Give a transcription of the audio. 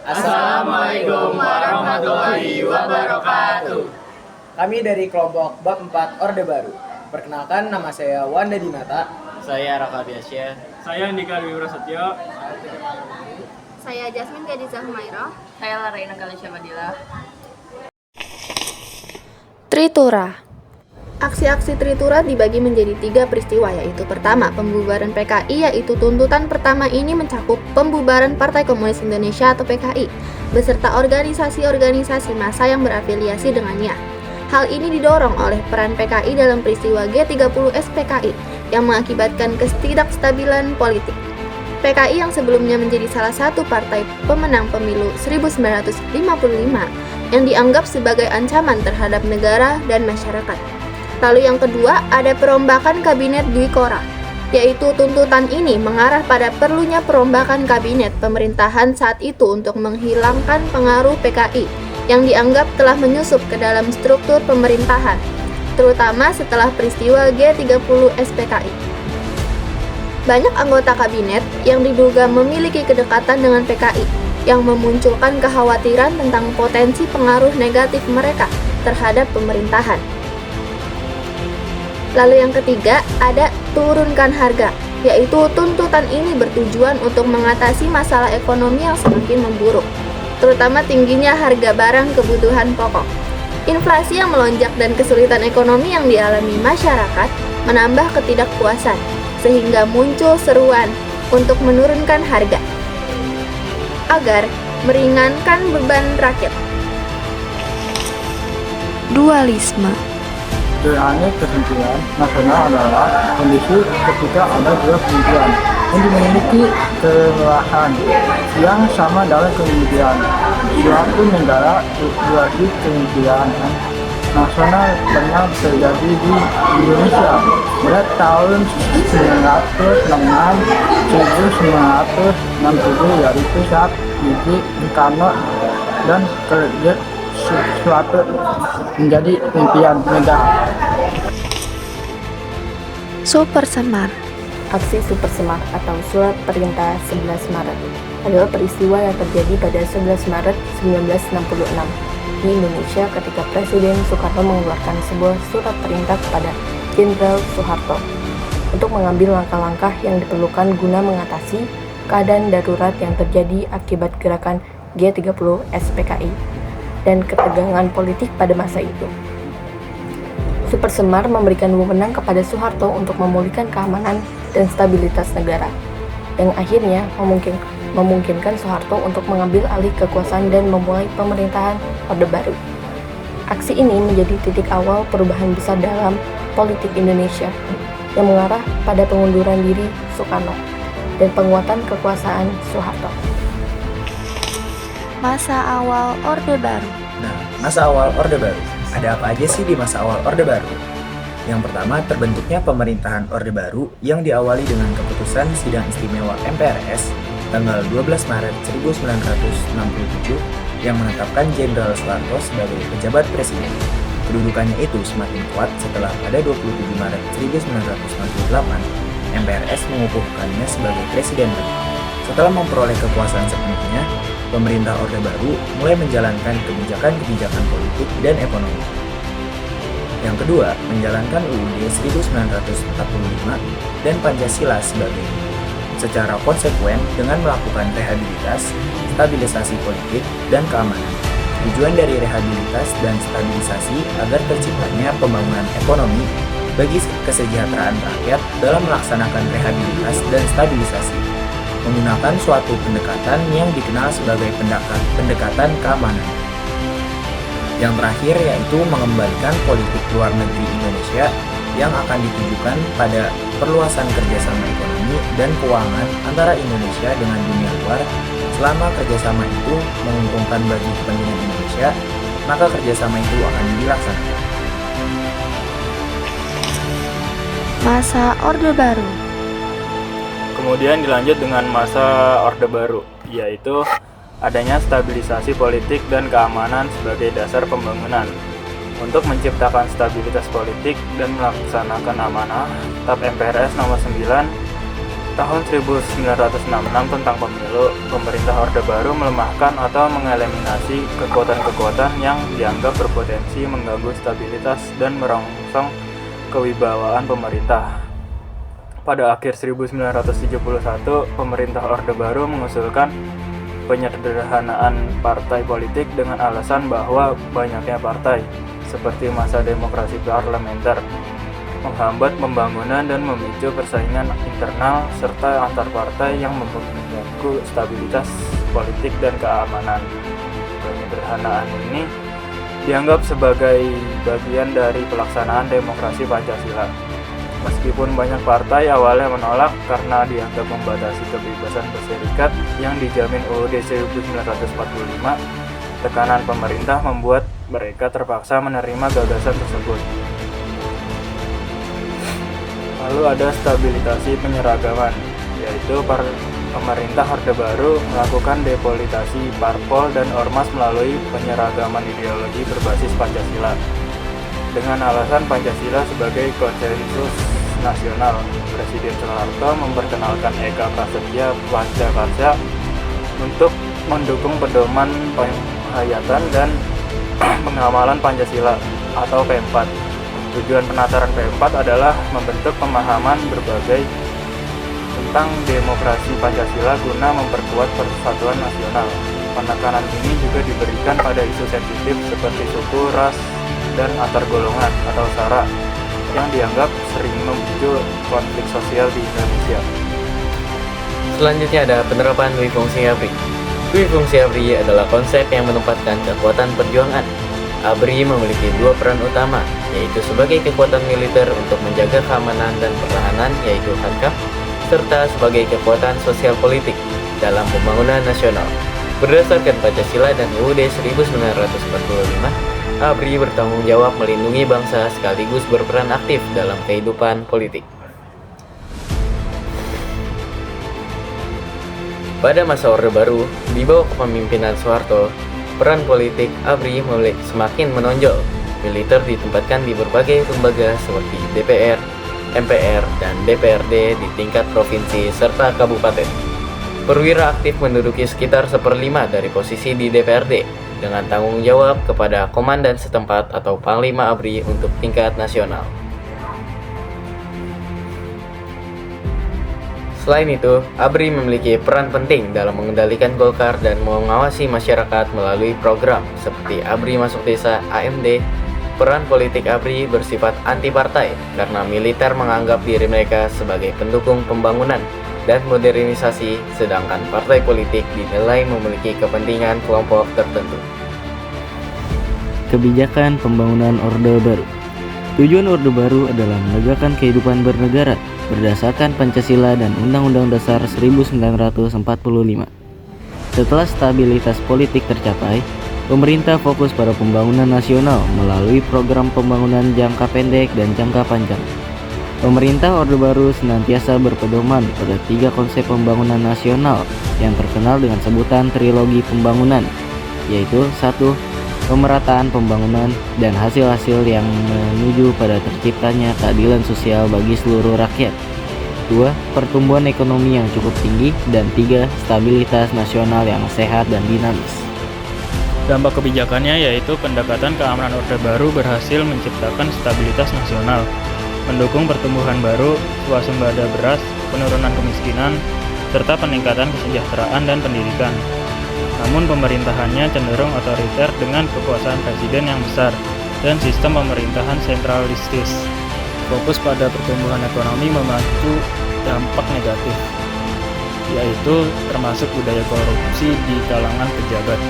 Assalamualaikum warahmatullahi wabarakatuh. Kami dari kelompok Bab 4 Orde Baru. Perkenalkan, nama saya Wanda Dinata. Saya Raka Biasya. Saya Andika Dwi Prasetyo. Saya Jasmine Gadizah Humairah. Saya Laraina Galisya Madila. Tritura. Aksi-aksi Tritura dibagi menjadi 3 peristiwa, yaitu pertama, pembubaran PKI, yaitu tuntutan pertama ini mencakup pembubaran Partai Komunis Indonesia atau PKI, beserta organisasi-organisasi massa yang berafiliasi dengannya. Hal ini didorong oleh peran PKI dalam peristiwa G30S PKI yang mengakibatkan ketidakstabilan politik. PKI yang sebelumnya menjadi salah satu partai pemenang pemilu 1955 yang dianggap sebagai ancaman terhadap negara dan masyarakat. Lalu yang kedua, ada perombakan kabinet Dwi Korah, yaitu tuntutan ini mengarah pada perlunya perombakan kabinet pemerintahan saat itu untuk menghilangkan pengaruh PKI yang dianggap telah menyusup ke dalam struktur pemerintahan, terutama setelah peristiwa G30S PKI. Banyak anggota kabinet yang diduga memiliki kedekatan dengan PKI yang memunculkan kekhawatiran tentang potensi pengaruh negatif mereka terhadap pemerintahan. Lalu yang ketiga, ada turunkan harga, yaitu tuntutan ini bertujuan untuk mengatasi masalah ekonomi yang semakin memburuk, terutama tingginya harga barang kebutuhan pokok. Inflasi yang melonjak dan kesulitan ekonomi yang dialami masyarakat menambah ketidakpuasan, sehingga muncul seruan untuk menurunkan harga agar meringankan beban rakyat. Dualisme. Sederhana kesimpulan nasional adalah kondisi ketika ada dua pemikiran yang memiliki kelelahan yang sama dalam kepemimpinan. Suatu negara berarti kepemimpinan nasional pernah terjadi di Indonesia pada tahun 1966 1967, yaitu saat Budi Karno dan kerja suatu menjadi pimpinan negara. Super Semar. Aksi Super Semar atau Surat Perintah 11 Maret adalah peristiwa yang terjadi pada 11 Maret 1966 di Indonesia ketika Presiden Soekarno mengeluarkan sebuah surat perintah kepada Jenderal Soeharto untuk mengambil langkah-langkah yang diperlukan guna mengatasi keadaan darurat yang terjadi akibat gerakan G30S PKI dan ketegangan politik pada masa itu. Super Semar memberikan wewenang kepada Soeharto untuk memulihkan keamanan dan stabilitas negara, yang akhirnya memungkinkan Soeharto untuk mengambil alih kekuasaan dan memulai pemerintahan Orde Baru. Aksi ini menjadi titik awal perubahan besar dalam politik Indonesia yang mengarah pada pengunduran diri Soekarno dan penguatan kekuasaan Soeharto. Masa awal Orde Baru. Nah, masa awal Orde Baru. Ada apa aja sih di masa awal Orde Baru? Yang pertama, terbentuknya pemerintahan Orde Baru yang diawali dengan keputusan Sidang Istimewa MPRS tanggal 12 Maret 1967 yang menetapkan Jenderal Soeharto sebagai pejabat presiden. Kedudukannya itu semakin kuat setelah pada 27 Maret 1968 MPRS mengukuhkannya sebagai presiden. Setelah memperoleh kekuasaan sepenuhnya, pemerintah Orde Baru mulai menjalankan kebijakan-kebijakan politik dan ekonomi. Yang kedua, menjalankan UUD 1945 dan Pancasila secara konsekuen dengan melakukan rehabilitas, stabilisasi politik, dan keamanan. Tujuan dari rehabilitas dan stabilisasi agar terciptanya pembangunan ekonomi bagi kesejahteraan rakyat dalam melaksanakan rehabilitas dan stabilisasi, menggunakan suatu pendekatan yang dikenal sebagai pendekatan keamanan. Yang terakhir yaitu mengembalikan politik luar negeri Indonesia yang akan ditujukan pada perluasan kerjasama ekonomi dan keuangan antara Indonesia dengan dunia luar. Selama kerjasama itu menguntungkan bagi kepentingan Indonesia, maka kerjasama itu akan dilaksanakan. Masa Orde Baru. Kemudian dilanjut dengan masa Orde Baru, yaitu adanya stabilisasi politik dan keamanan sebagai dasar pembangunan. Untuk menciptakan stabilitas politik dan melaksanakan amanah TAP MPRS nomor 9 tahun 1966 tentang pemilu, pemerintah Orde Baru melemahkan atau mengeliminasi kekuatan-kekuatan yang dianggap berpotensi mengganggu stabilitas dan merangsang kewibawaan pemerintah. Pada akhir 1971, pemerintah Orde Baru mengusulkan penyederhanaan partai politik dengan alasan bahwa banyaknya partai, seperti masa demokrasi parlementer, menghambat pembangunan dan memicu persaingan internal serta antar partai yang mengganggu stabilitas politik dan keamanan. Penyederhanaan ini dianggap sebagai bagian dari pelaksanaan demokrasi Pancasila. Meskipun banyak partai awalnya menolak karena dianggap membatasi kebebasan berserikat yang dijamin UUD 1945, tekanan pemerintah membuat mereka terpaksa menerima gagasan tersebut. Lalu ada stabilisasi penyeragaman, yaitu pemerintah Orde Baru melakukan depolitisasi parpol dan ormas melalui penyeragaman ideologi berbasis Pancasila. Dengan alasan Pancasila sebagai konsensus nasional, Presiden Soeharto memperkenalkan Eka Prasetya Pancakarsa untuk mendukung pedoman penghayatan dan pengamalan Pancasila atau P4. Tujuan penataran P4 adalah membentuk pemahaman berbagai tentang demokrasi Pancasila guna memperkuat persatuan nasional. Penekanan ini juga diberikan pada isu sensitif seperti suku, ras, dan antar golongan atau SARA yang dianggap sering memicu konflik sosial di Indonesia. Selanjutnya ada penerapan dui fungsi ABRI. Dui fungsi ABRI adalah konsep yang menempatkan kekuatan perjuangan. ABRI memiliki dua peran utama, yaitu sebagai kekuatan militer untuk menjaga keamanan dan pertahanan, yaitu Hankam, serta sebagai kekuatan sosial politik dalam pembangunan nasional. Berdasarkan Pancasila dan UUD 1945, ABRI bertanggung jawab melindungi bangsa sekaligus berperan aktif dalam kehidupan politik. Pada masa Orde Baru, di bawah kepemimpinan Soeharto, peran politik ABRI mulai semakin menonjol. Militer ditempatkan di berbagai lembaga seperti DPR, MPR, dan DPRD di tingkat provinsi serta kabupaten. Perwira aktif menduduki sekitar 1/5 dari posisi di DPRD dengan tanggung jawab kepada komandan setempat atau Panglima ABRI untuk tingkat nasional. Selain itu, ABRI memiliki peran penting dalam mengendalikan Golkar dan mengawasi masyarakat melalui program seperti ABRI Masuk Desa (AMD). Peran politik ABRI bersifat anti-partai karena militer menganggap diri mereka sebagai pendukung pembangunan dan modernisasi, sedangkan partai politik dinilai memiliki kepentingan kelompok tertentu. Kebijakan pembangunan Orde Baru. Tujuan Orde Baru adalah menegakkan kehidupan bernegara berdasarkan Pancasila dan Undang-Undang Dasar 1945. Setelah stabilitas politik tercapai, pemerintah fokus pada pembangunan nasional melalui program pembangunan jangka pendek dan jangka panjang. Pemerintah Orde Baru senantiasa berpedoman pada 3 konsep pembangunan nasional yang terkenal dengan sebutan trilogi pembangunan, yaitu 1. Pemerataan pembangunan dan hasil-hasil yang menuju pada terciptanya keadilan sosial bagi seluruh rakyat. 2. Pertumbuhan ekonomi yang cukup tinggi. Dan 3. Stabilitas nasional yang sehat dan dinamis. Dampak kebijakannya yaitu pendekatan keamanan Orde Baru berhasil menciptakan stabilitas nasional, mendukung pertumbuhan baru, swasembada beras, penurunan kemiskinan, serta peningkatan kesejahteraan dan pendidikan. Namun pemerintahannya cenderung otoriter dengan kekuasaan presiden yang besar dan sistem pemerintahan sentralistis. Fokus pada pertumbuhan ekonomi memacu dampak negatif, yaitu termasuk budaya korupsi di kalangan pejabat.